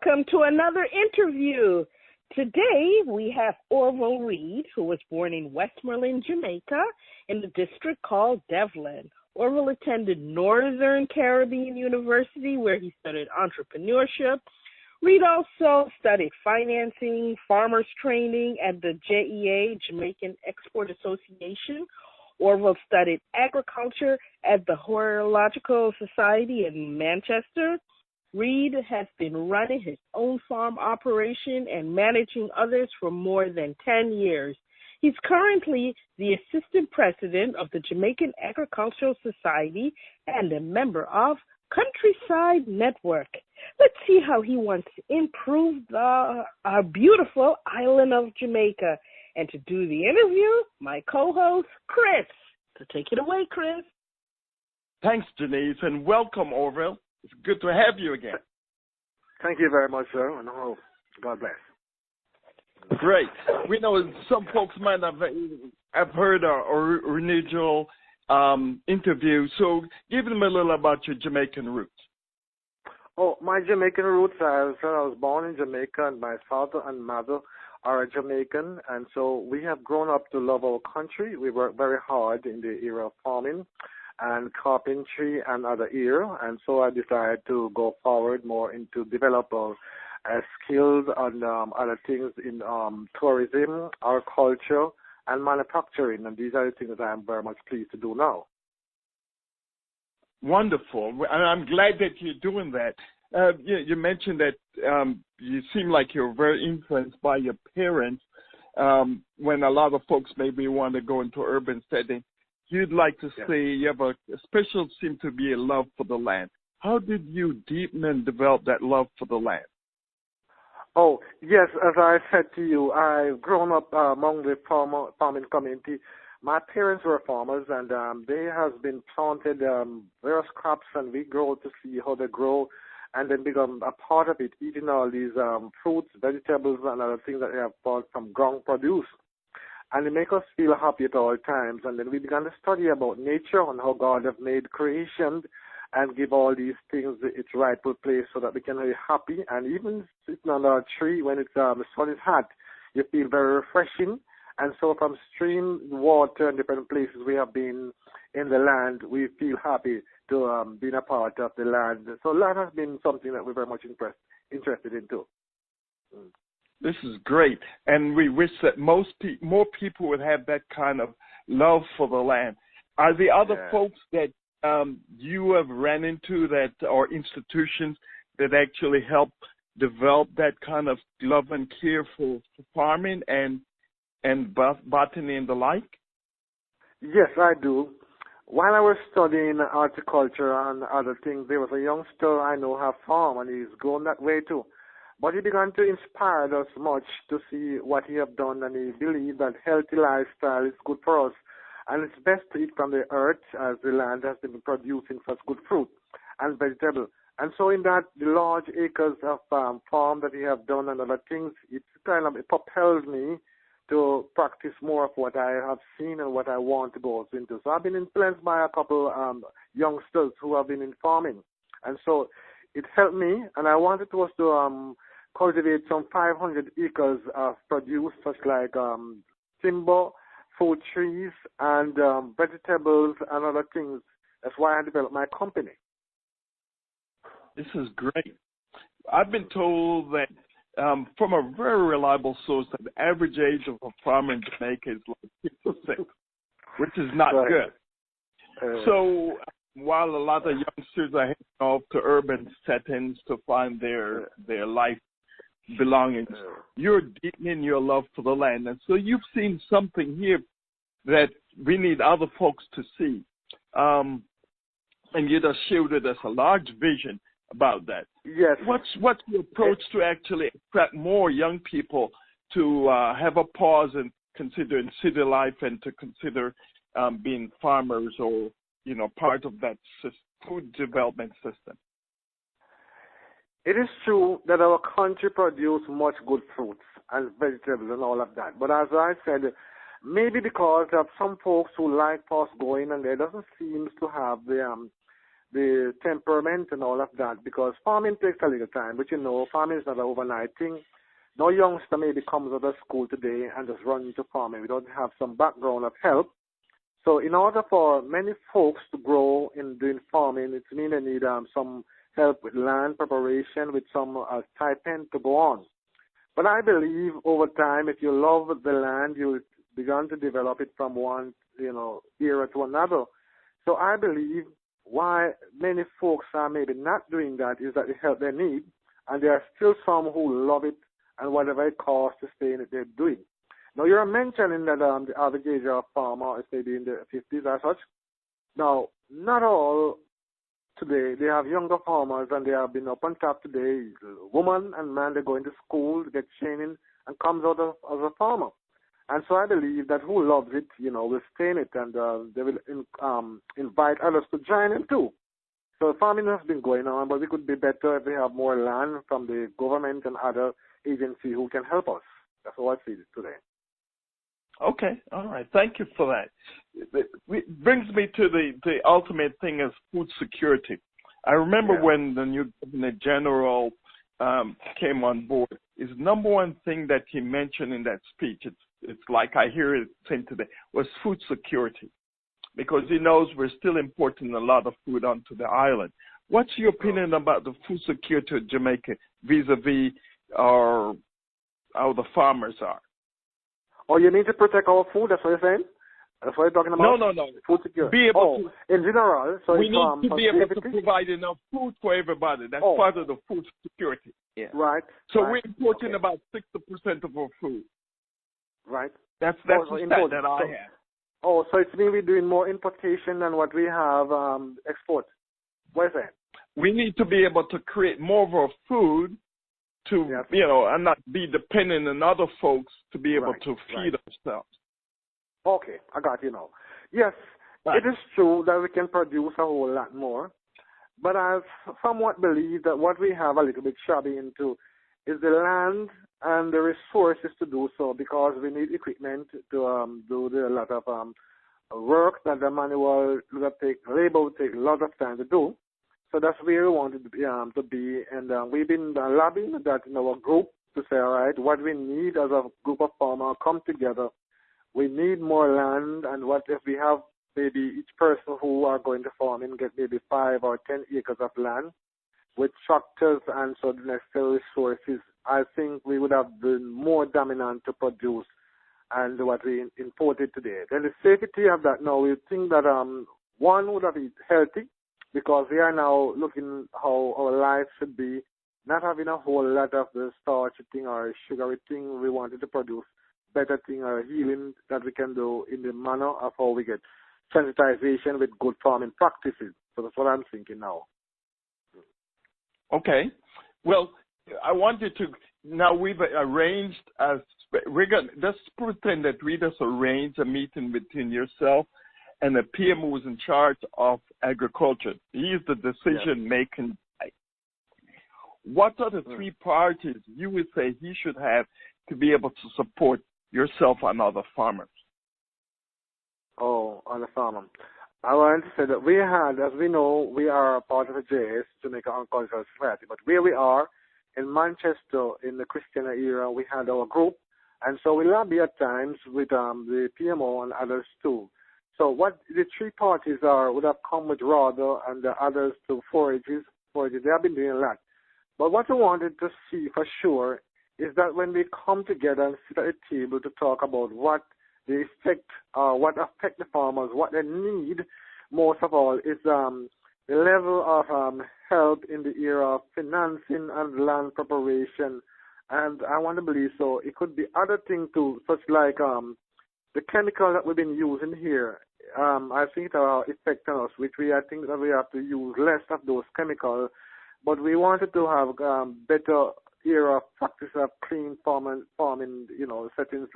welcome to another interview. Today we have Orval Reid, who was born in Westmoreland, Jamaica, in the district called Devlin. Orval attended Northern Caribbean University, where he studied entrepreneurship. Reid also studied financing, farmers training at the JEA, Jamaican Export Association. Orval studied agriculture at the Horticultural Society in Manchester. Reid has been running his own farm operation and managing others for more than 10 years. He's currently the assistant president of the Jamaican Agricultural Society and a member of Countryside Network. Let's see how he wants to improve our beautiful island of Jamaica. And to do the interview, my co-host, Chris. So take it away, Chris. Thanks, Denise, and welcome, Orval. It's good to have you again. Thank you very much, sir, and God bless. Great. We know some folks might have heard our original interview, so give them a little about your Jamaican roots. Oh, my Jamaican roots, I was born in Jamaica, and my father and mother are Jamaican, and so we have grown up to love our country. We work very hard in the area of farming and carpentry and other area, and so I decided to go forward more into develop our skills and other things in tourism, our culture, and manufacturing, and these are the things that I am very much pleased to do now. Wonderful, and I'm glad that you're doing that. You mentioned that you seem like you're very influenced by your parents. When a lot of folks maybe want to go into urban setting, you'd like to say you have a special, seem to be a love for the land. How did you deepen and develop that love for the land? Oh, yes, as I said to you, I've grown up among the farming community. My parents were farmers, and they have been planted various crops, and we grow to see how they grow and then become a part of it, eating all these fruits, vegetables, and other things that they have bought from ground produce. And it makes us feel happy at all times. And then we began to study about nature and how God has made creation and give all these things its rightful place so that we can be happy. And even sitting under a tree when it's the sun is hot, you feel very refreshing. And so from stream, water, and different places we have been in the land, we feel happy to being a part of the land. So land has been something that we're very much interested in too. This is great, and we wish that more people would have that kind of love for the land. Are there other folks that you have ran into that or institutions that actually help develop that kind of love and care for farming and botany and the like? Yes, I do. While I was studying horticulture and other things, there was a youngster I know have farm, and he's grown that way too. But he began to inspire us much to see what he have done, and he believed that healthy lifestyle is good for us. And it's best to eat from the earth, as the land has been producing such good fruit and vegetable. And so in that, the large acres of farm that he have done and other things, it propels me to practice more of what I have seen and what I want to go into. So I've been influenced by a couple youngsters who have been in farming. And so it helped me, and I wanted us to cultivate some 500 acres of produce, such like timber, fruit trees, and vegetables and other things. That's why I developed my company. This is great. I've been told that from a very reliable source that the average age of a farmer in Jamaica is like 6, which is not good. So while a lot of youngsters are heading off to urban settings to find their life belongings, you're deepening your love for the land. And so you've seen something here that we need other folks to see. And you just showed us a large vision about that. Yes. What's your approach to actually attract more young people to have a pause and consider in city life and to consider being farmers or, part of that food development system? It is true that our country produces much good fruits and vegetables and all of that. But as I said, maybe because of some folks who like fast going and there doesn't seem to have the the temperament and all of that, because farming takes a little time. But farming is not an overnight thing. No youngster maybe comes out of school today and just run into farming. We don't have some background of help. So in order for many folks to grow in doing farming, it means they need some help with land preparation, with some stipend to go on. But I believe over time, if you love the land, you begin to develop it from one, era to another. So I believe why many folks are maybe not doing that is that the help they need, and there are still some who love it, and whatever it costs to stay in it, they're doing. Now, you're mentioning that the average age of farmer is maybe in the 50s or such. Now, not all today. They have younger farmers, and they have been up on top today. Woman and man, they go into school, get training, and comes out as a farmer. And so I believe that who loves it, will stay in it, and they will invite others to join in too. So farming has been going on, but we could be better if we have more land from the government and other agencies who can help us. That's how I see it today. Okay, all right. Thank you for that. It brings me to the ultimate thing is food security. I remember when the new Governor General came on board, his number one thing that he mentioned in that speech, it's like I hear it saying today, was food security, because he knows we're still importing a lot of food onto the island. What's your opinion about the food security of Jamaica vis-a-vis how the farmers are? Oh, you need to protect our food, that's what you're saying? That's what you're talking about? No. Food security. Be able to, in general. So we need to be able to provide enough food for everybody. That's part of the food security. Yeah. Right. So we're importing about 60% of our food. Right. That's the stat that I have. Oh, so it's mean we're doing more importation than what we have export. What is that? We need to be able to create more of our food to, and not be dependent on other folks to be able to feed ourselves. Okay, I got you now. Yes, it is true that we can produce a whole lot more, but I somewhat believe that what we have a little bit shabby into is the land and the resources to do so, because we need equipment to do a lot of work that the manual labor will take a lot of time to do. So that's where we wanted to be, and we've been lobbying that in our group to say, all right, what we need as a group of farmers come together. We need more land, and what if we have maybe each person who are going to farm and get maybe 5 or 10 acres of land with tractors and so the necessary resources, I think we would have been more dominant to produce and what we imported today. Then the safety of that now, we think that one would have been healthy, because we are now looking how our life should be, not having a whole lot of the starchy thing or sugary thing. We wanted to produce better thing or healing that we can do in the manner of how we get sensitization with good farming practices. So that's what I'm thinking now. Okay. Well, I wanted to, now we've arranged, let's pretend that we just arranged a meeting between yourself and the PM who was in charge of agriculture. He is the decision-making guy. What are the 3 priorities you would say he should have to be able to support yourself and other farmers? Oh, other farmers. I want to say that we had, as we know, we are part of the JS, Jamaica Agricultural Society, but where we are, in Manchester, in the Christian era, we had our group, and so we lobby at times with the PMO and others too. So what the 3 parties would have come with RADA and the others to forages. They have been doing a lot. But what we wanted to see for sure is that when we come together and sit at the table to talk about what the effect, what affect the farmers, what they need most of all is the level of help in the area of financing and land preparation. And I want to believe so. It could be other things too, such like the chemical that we've been using here. I think it will affect us, I think that we have to use less of those chemicals. But we wanted to have better era of practice of clean farming, settings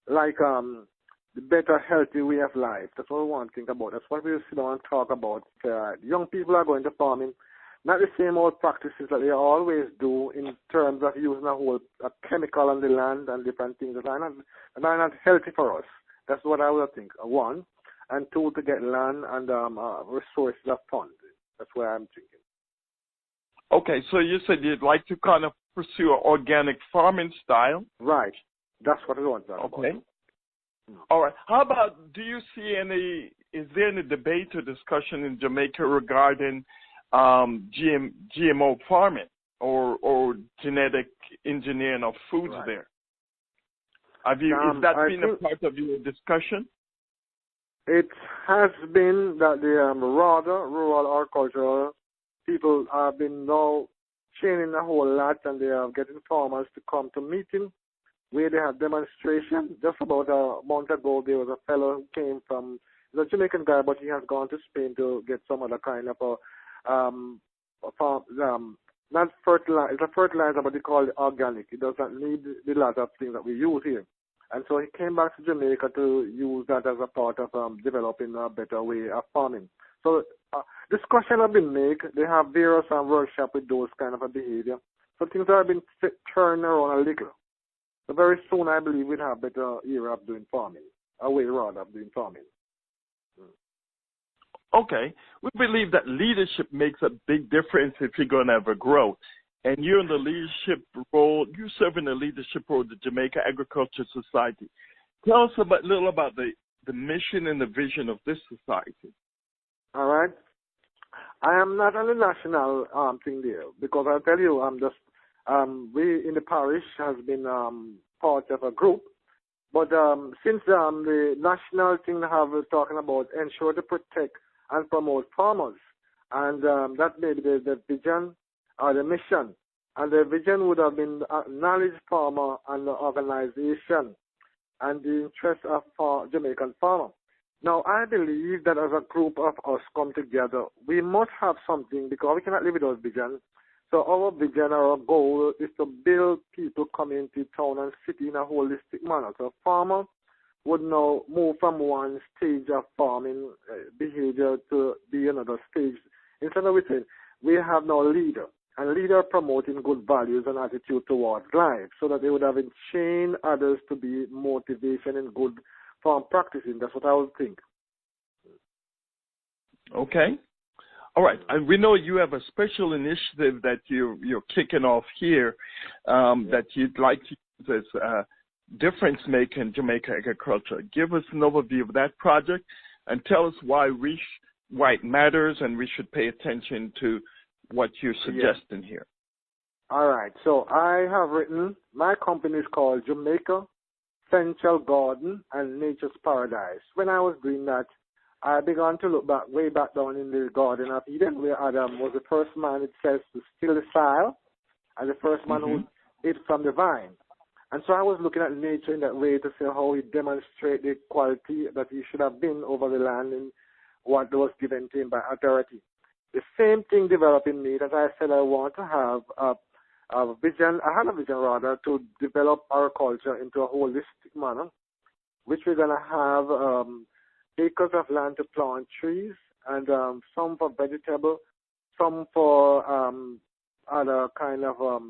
like the better healthy way of life. That's what we want to think about. That's what we sit down and talk about. Young people are going to farming, not the same old practices that they always do in terms of using a chemical on the land and different things that are not healthy for us. That's what I would think. 1, and 2, to get land and resources of funds. That's where I'm thinking. Okay, so you said you'd like to kind of pursue an organic farming style. Right. That's what I want to talk Okay. about. All right. How about, do you see is there any debate or discussion in Jamaica regarding GMO farming or genetic engineering of foods there? Is that been a part of your discussion? It has been that the rather rural agricultural people have been now training a whole lot, and they are getting farmers to come to meetings where they have demonstration. Just about a month ago, there was a fellow who came from, he's a Jamaican guy, but he has gone to Spain to get some other kind of not fertilizer, it's a fertilizer, but they call it organic. It does not need the lot of things that we use here. And so he came back to Jamaica to use that as a part of developing a better way of farming. So discussion have been made. They have various workshops with those kind of a behavior. So things have been turned around a little. So very soon, I believe we'll have better era of doing farming, a way rather of doing farming. Okay. We believe that leadership makes a big difference if you're going to ever grow. And you're in the leadership role, you serve in the leadership role of the Jamaica Agriculture Society. Tell us a little about the mission and the vision of this society. All right. I am not on the national thing there, because I'll tell you, I'm just, we in the parish has been part of a group. But since the national thing have talking about ensure to protect and promote farmers, and that may be the vision or the mission. And the vision would have been knowledge farmer and the organization and the interest of Jamaican farmer. Now, I believe that as a group of us come together, we must have something, because we cannot live without vision. So our vision, our goal is to build people coming to town and city in a holistic manner. So farmer would now move from one stage of farming behavior to be another stage. Instead of saying, we have now a leader, and leader promoting good values and attitude towards life, so that they would have trained others to be motivation and good farm practicing. That's what I would think. Okay. All right. And we know you have a special initiative that you're kicking off here that you'd like to use as difference maker in Jamaica agriculture. Give us an overview of that project and tell us why it matters and we should pay attention to what you're suggesting here. All right. So I have written, my company is called Jamaica Central Garden and Nature's Paradise. When I was doing that, I began to look back, way back down in the Garden of Eden, where Adam was the first man, it says, to still the soil, and the first man who ate from the vine. And so I was looking at nature in that way to see how he demonstrated the quality that he should have been over the land and what was given to him by authority. The same thing developed in me, that I said I want to have a vision, I had a vision rather, to develop our culture into a holistic manner, which we're going to have acres of land to plant trees, and some for vegetable, some for other kind of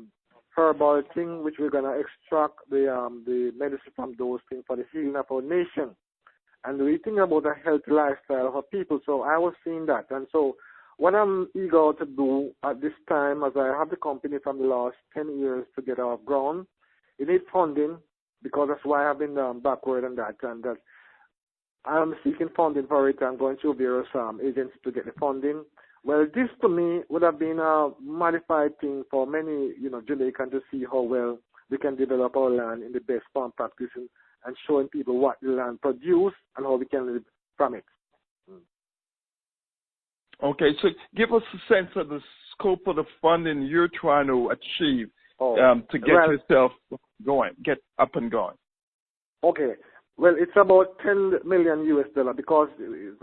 herbal thing, which we're going to extract the medicine from those things for the healing of our nation. And we think about a healthy lifestyle for people. So I was seeing that. And so what I'm eager to do at this time, as I have the company from the last 10 years to get off ground, it needs funding, because that's why I've been backward on that. And that I'm seeking funding for it. I'm going through various agencies to get the funding. Well, this to me would have been a modified thing for many, Jamaicans to see how well we can develop our land in the best farm practice and showing people what the land produces and how we can live from it. Okay, so give us a sense of the scope of the funding you're trying to achieve to get yourself going, get up and going. Okay. Well, it's about $10 million US, because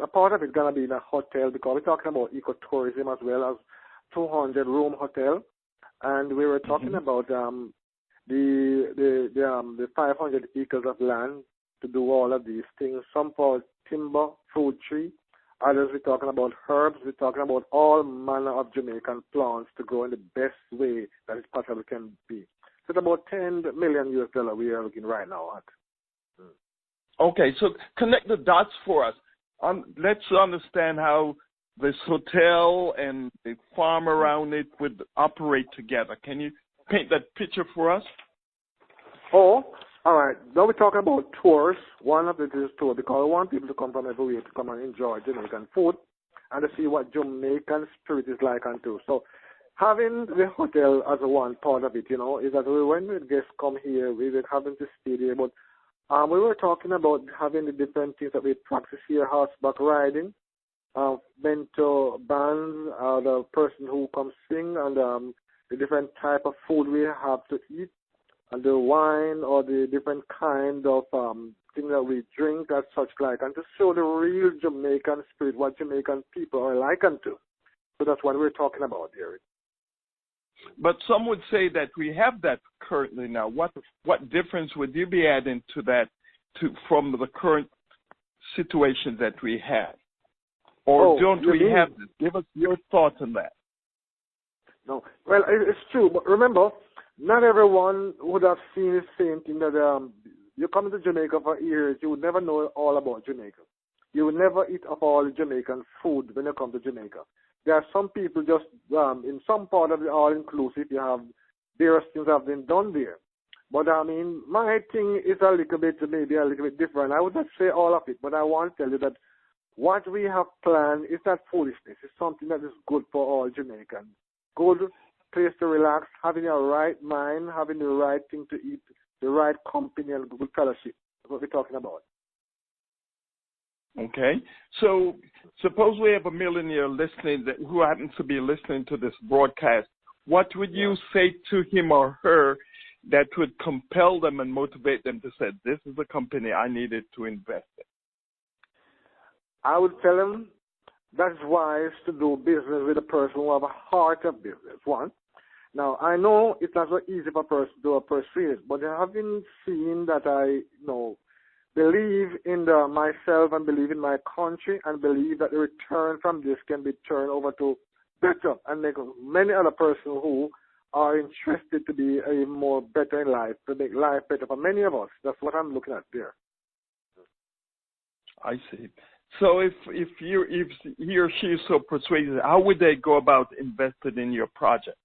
a part of it's going to be in a hotel, because we're talking about ecotourism as well as 200-room hotel. And we were talking about the 500 acres of land to do all of these things, some for timber, fruit tree. Others, we're talking about herbs. We're talking about all manner of Jamaican plants to grow in the best way that it possibly can be. So it's about $10 million US we are looking right now at. Okay, so connect the dots for us. Let's understand how this hotel and the farm around it would operate together. Can you paint that picture for us? Oh, all right. Now we're talking about tours. One of it is tour because I want people to come from everywhere to come and enjoy Jamaican food and to see what Jamaican spirit is like and too. So having the hotel as one part of it, is that when the guests come here, we were having to stay there. But we were talking about having the different things that we practice here, horseback riding, bento bands, the person who comes sing, and the different type of food we have to eat, and the wine or the different kind of thing that we drink as such like, and to show the real Jamaican spirit, what Jamaican people are like and to. So that's what we're talking about here. But some would say that we have that currently now. What difference would you be adding to that from the current situation that we have? Or don't we have this? Give us your thoughts on that. No. Well, it's true. But remember, not everyone would have seen the same thing that you come to Jamaica for years, you would never know all about Jamaica. You would never eat of all the Jamaican food when you come to Jamaica. There are some people just, in some part of the all-inclusive, you have various things have been done there. But, my thing is maybe a little bit different. I would not say all of it, but I want to tell you that what we have planned is not foolishness. It's something that is good for all Jamaicans. Good place to relax, having a right mind, having the right thing to eat, the right company and good fellowship. That's what we're talking about. Okay. So suppose we have a millionaire listening who happens to be listening to this broadcast. What would you say to him or her that would compel them and motivate them to say, this is the company I needed to invest in? I would tell them that's wise to do business with a person who have a heart of business. One. Now, I know it's not so easy for a person to persuade, but having seen that I believe in myself and believe in my country and believe that the return from this can be turned over to better and make many other persons who are interested to be a more better in life, to make life better for many of us. That's what I'm looking at there. I see. So if he or she is so persuasive, how would they go about investing in your project?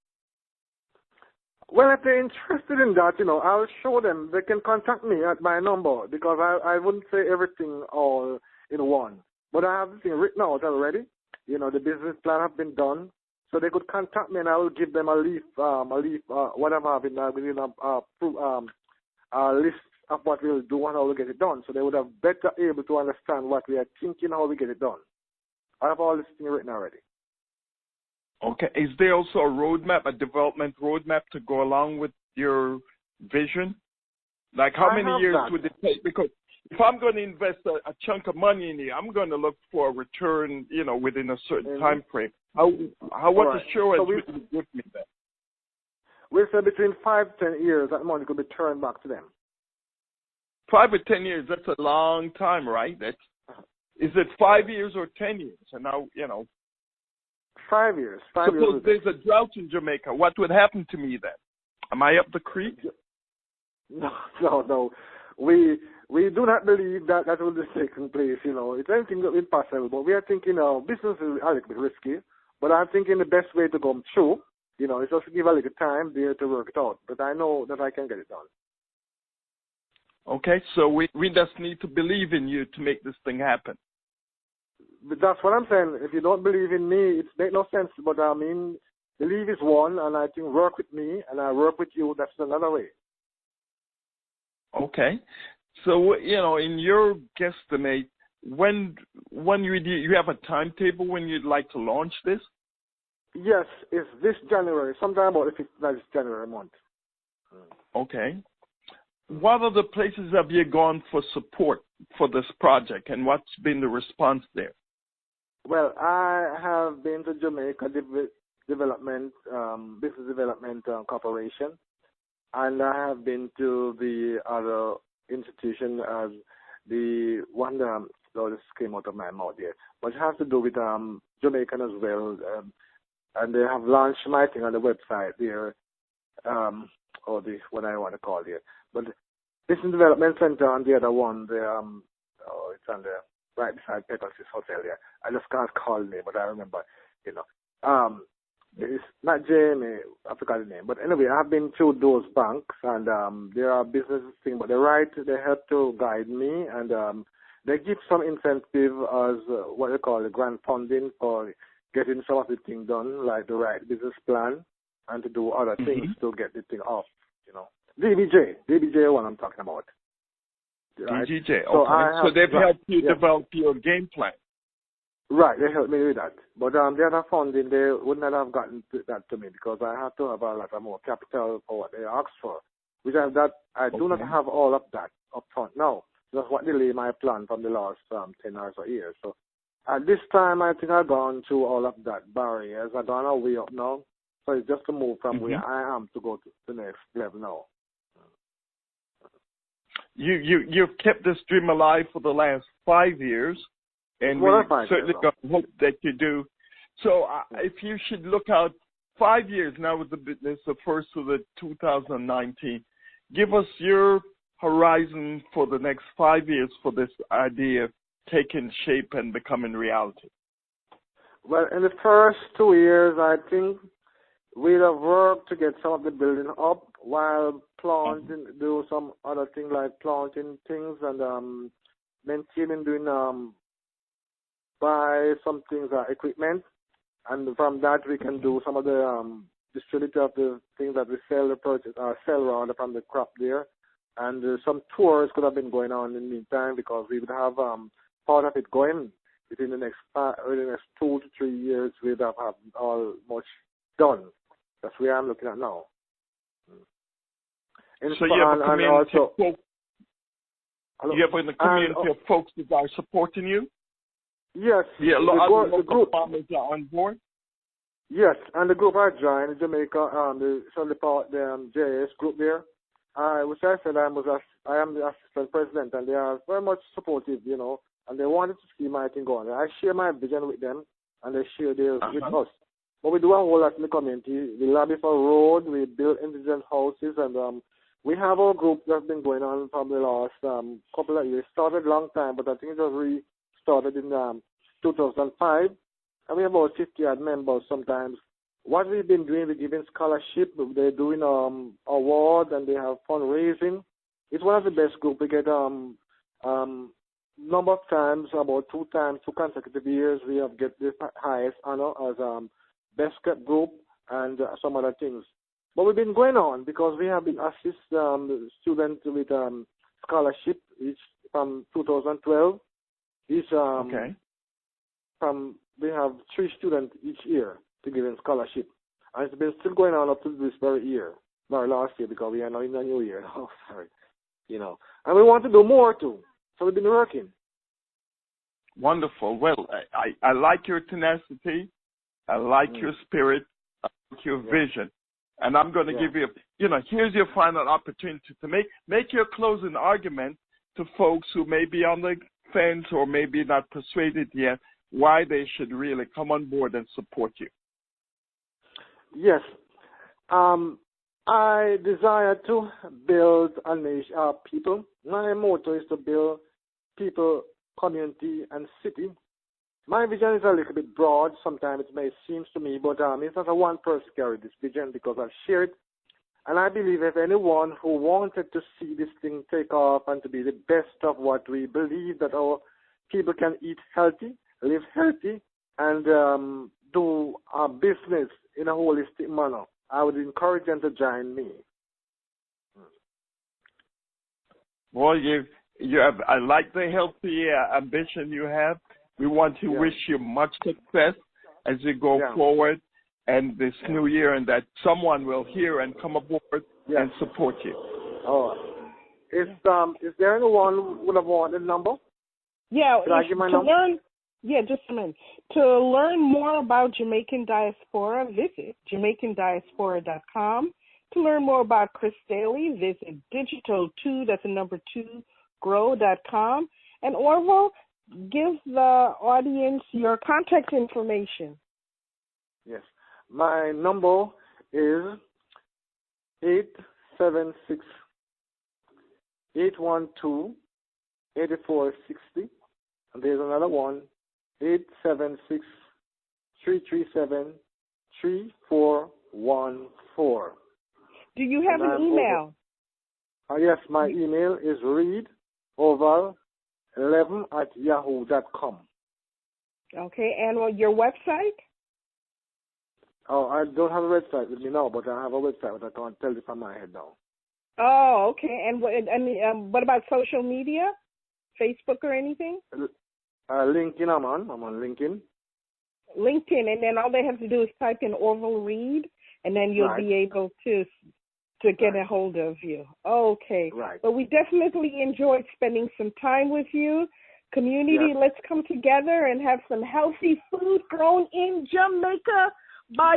Well, if they're interested in that, I'll show them. They can contact me at my number because I wouldn't say everything all in one. But I have the thing written out already. The business plan has been done. So they could contact me and I will give them a leaf, whatever I've been within a list of what we'll do and how we'll get it done. So they would have better able to understand what we are thinking, how we get it done. I have all this thing written already. Okay. Is there also a roadmap, a development roadmap to go along with your vision? Like how many years would it take? Because if I'm going to invest a chunk of money in here, I'm going to look for a return, within a certain time frame. What assurance would you give me that? We say between 5 to 10 years, that money could be turned back to them. 5 or 10 years, that's a long time, right? Is it 5 years or 10 years? And now, 5 years. Suppose there's a drought in Jamaica. What would happen to me then? Am I up the creek? No. We do not believe that will be taking place. It's anything that is possible. But we are thinking business is a little bit risky. But I'm thinking the best way to come through, is just to give a little time there to work it out. But I know that I can get it done. Okay, so we just need to believe in you to make this thing happen. But that's what I'm saying. If you don't believe in me, it makes no sense. But believe is one, and I think work with me, and I work with you. That's another way. Okay, so in your guesstimate, when you have a timetable when you'd like to launch this? Yes, it's this January, sometime about the 5th of January month. Okay. What other places have you gone for support for this project, and what's been the response there? Well, I have been to Jamaica Business Development Corporation, and I have been to the other institution as the one this came out of my mouth here, but it has to do with Jamaican as well, and they have launched my thing on the website there, what I want to call it. But Business Development Center on the other one, it's on there. right beside Pegasus Hotel there. I just can't call the name, but I remember, you know. It's not Jamie, I forgot the name. But anyway, I've been through those banks, and there are business things, but they help to guide me, and they give some incentive as what they call the grant funding for getting some of the thing done, like the right business plan, and to do other things to get the thing off, you know. DBJ one I'm talking about. Right? DGJ, So okay. So they've helped you develop your game plan. Right, they helped me with that. But the other funding, they would not have gotten that to me because I have to have a lot of more capital for what they asked for. Which I do not have all of that up front now. That's what delayed my plan from the last 10 or so years. So at this time, I think I've gone through all of that barriers. I've gone a way up now. So it's just to move from where I am to go to the next level now. You've kept this dream alive for the last 5 years, and we certainly hope that you do. So if you should look out 5 years now with the business, the first of the 2019, give us your horizon for the next 5 years for this idea taking shape and becoming reality. Well, in the first 2 years, I think we'll have worked to get some of the building up while planting, do some other things like planting things and maintaining, buy some things, equipment, and from that we can do some of the distributor of the things that we sell, sell rather from the crop there, and some tours could have been going on in the meantime because we would have part of it going within the next 2 to 3 years. We'd have all much done. That's where I'm looking at now. So you have a community of folks. You have a community of folks that are supporting you. Yes. Yeah, the group farmers are on board. Yes, and the group I joined, Jamaica, the JS group there, which I said I am the assistant president, and they are very much supportive, you know, and they wanted to see my thing going. I share my vision with them, and they share theirs with us. But we do a whole lot in the community. We lobby for road, we build indigent houses, and we have our group that's been going on for the last couple of years. Started a long time, but I think it was restarted in 2005. And we have about 50 odd members sometimes. What we've been doing, we're giving scholarship, they're doing award, and they have fundraising. It's one of the best groups. We get number of times, about 2 consecutive years, we have get the highest honor as best kept group and some other things. But we've been going on because we have been assist students with scholarship each from 2012. We have 3 students each year to give them scholarship. And it's been still going on up to this very last year, because we are now in the new year. Oh, sorry. You know. And we want to do more too. So we've been working. Wonderful. Well, I like your tenacity. I like your spirit. I like your vision. And I'm going to give you, here's your final opportunity to make your closing argument to folks who may be on the fence or maybe not persuaded yet, why they should really come on board and support you. Yes. I desire to build a nation, people. My motto is to build people, community, and city. My vision is a little bit broad. Sometimes it may seem to me, but it's not a one person carry this vision because I've shared. And I believe if anyone who wanted to see this thing take off and to be the best of what we believe, that our people can eat healthy, live healthy, and do our business in a holistic manner, I would encourage them to join me. Well, you have. I like the healthy ambition you have. We want to wish you much success as you go forward and this new year, and that someone will hear and come aboard and support you. Oh, is there anyone who would have wanted a number? Yeah, Should I give my number? Just a minute. To learn more about Jamaican Diaspora, visit JamaicanDiaspora.com. To learn more about Chris Daly, visit digital2, that's the number 2, grow.com. And Orval, give the audience your contact information. Yes. My number is 876-812-8460. And there's another one, 876-337-3414. Do you have an email? Yes, my email is reidoval11@yahoo.com. Okay, and your website? Oh, I don't have a website with me now, but I have a website, but I can't tell you from my head now. Oh, okay. And what about social media? Facebook or anything? LinkedIn, I'm on LinkedIn. LinkedIn, and then all they have to do is type in Orval Reid, and then you'll be able to get a hold of you. Okay. Right. But we definitely enjoyed spending some time with you. Community, let's come together and have some healthy food grown in Jamaica by